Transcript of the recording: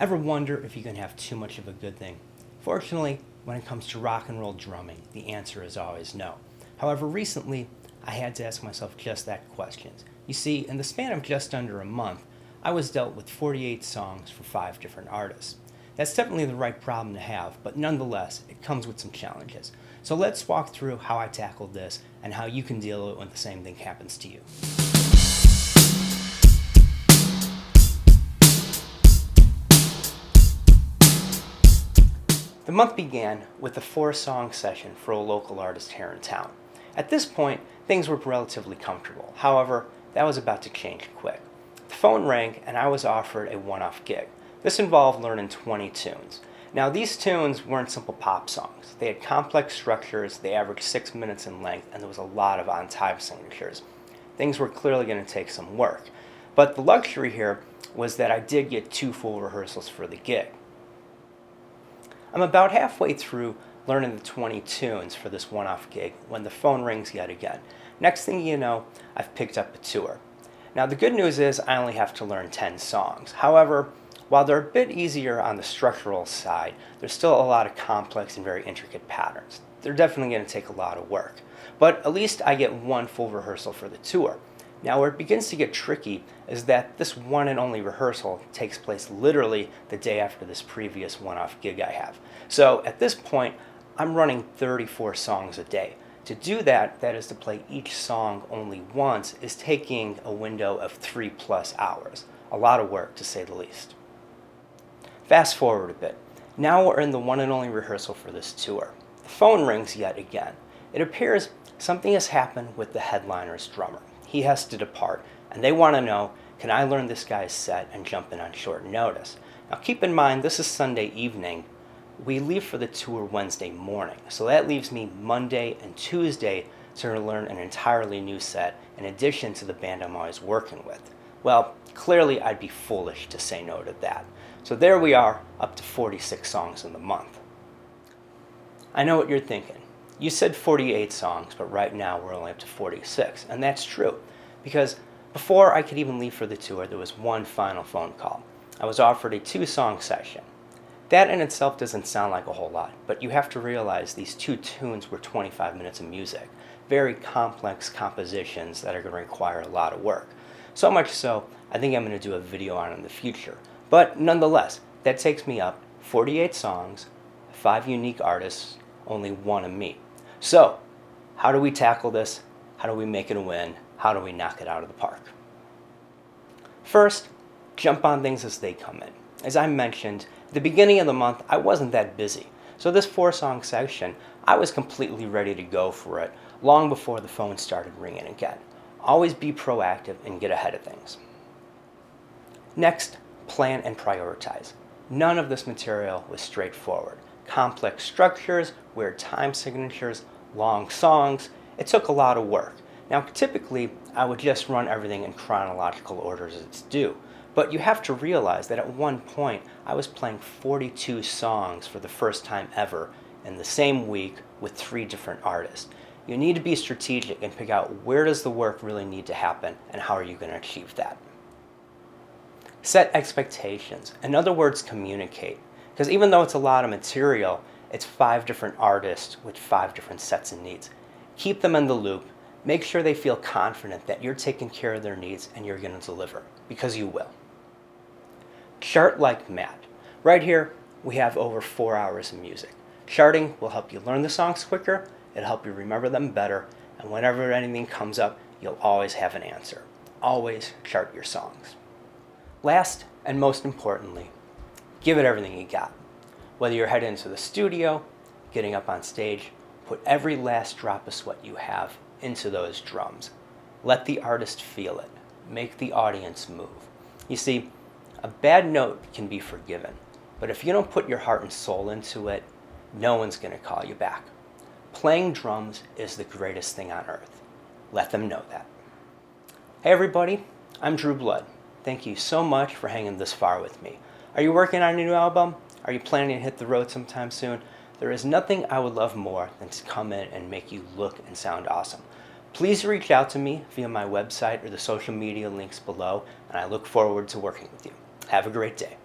Ever wonder if you can have too much of a good thing? Fortunately, when it comes to rock and roll drumming, the answer is always no. However, recently, I had to ask myself just that question. You see, in the span of just under a month, I was dealt with 48 songs for 5 different artists. That's definitely the right problem to have, but nonetheless, it comes with some challenges. So let's walk through how I tackled this and how you can deal with it when the same thing happens to you. The month began with a 4-song session for a local artist here in town. At this point, things were relatively comfortable. However, that was about to change quick. The phone rang and I was offered a one-off gig. This involved learning 20 tunes. Now, these tunes weren't simple pop songs. They had complex structures, they averaged 6 minutes in length, and there was a lot of on-time signatures. Things were clearly going to take some work. But the luxury here was that I did get 2 full rehearsals for the gig. I'm about halfway through learning the 20 tunes for this one-off gig when the phone rings yet again. Next thing you know, I've picked up a tour. Now, the good news is I only have to learn 10 songs. However, while they're a bit easier on the structural side, there's still a lot of complex and very intricate patterns. They're definitely going to take a lot of work. But at least I get 1 full rehearsal for the tour. Now, where it begins to get tricky is that this one and only rehearsal takes place literally the day after this previous one-off gig I have. So at this point, I'm running 34 songs a day. To do that, that is to play each song only once, is taking a window of 3+ hours. A lot of work, to say the least. Fast forward a bit. Now we're in the one and only rehearsal for this tour. The phone rings yet again. It appears something has happened with the headliner's drummer. He has to depart, and they want to know, can I learn this guy's set and jump in on short notice? Now keep in mind, this is Sunday evening. We leave for the tour Wednesday morning, so that leaves me Monday and Tuesday to learn an entirely new set in addition to the band I'm always working with. Well, clearly I'd be foolish to say no to that. So there we are, up to 46 songs in the month. I know what you're thinking. You said 48 songs, but right now we're only up to 46, and that's true, because before I could even leave for the tour, there was one final phone call. I was offered a 2-song session. That in itself doesn't sound like a whole lot, but you have to realize these 2 tunes were 25 minutes of music, very complex compositions that are going to require a lot of work. So much so, I think I'm going to do a video on it in the future. But nonetheless, that takes me up 48 songs, 5 unique artists, only 1 of me. So, how do we tackle this? How do we make it a win? How do we knock it out of the park? First, jump on things as they come in. As I mentioned, at the beginning of the month, I wasn't that busy. So this 4-song section, I was completely ready to go for it long before the phone started ringing again. Always be proactive and get ahead of things. Next, plan and prioritize. None of this material was straightforward. Complex structures, weird time signatures, long songs. It took a lot of work. Now, typically, I would just run everything in chronological order as it's due. But you have to realize that at one point, I was playing 42 songs for the first time ever in the same week with 3 different artists. You need to be strategic and pick out where does the work really need to happen and how are you going to achieve that. Set expectations. In other words, communicate. Because even though it's a lot of material, it's 5 different artists with 5 different sets and needs. Keep them in the loop. Make sure they feel confident that you're taking care of their needs and you're going to deliver, because you will. Chart like mad. Right here, we have over 4 hours of music. Charting will help you learn the songs quicker, it'll help you remember them better, and whenever anything comes up, you'll always have an answer. Always chart your songs. Last, and most importantly, give it everything you got. Whether you're heading into the studio, getting up on stage, put every last drop of sweat you have into those drums. Let the artist feel it. Make the audience move. You see, a bad note can be forgiven, but if you don't put your heart and soul into it, no one's going to call you back. Playing drums is the greatest thing on earth. Let them know that. Hey everybody, I'm Drewblood. Thank you so much for hanging this far with me. Are you working on a new album? Are you planning to hit the road sometime soon? There is nothing I would love more than to come in and make you look and sound awesome. Please reach out to me via my website or the social media links below, and I look forward to working with you. Have a great day.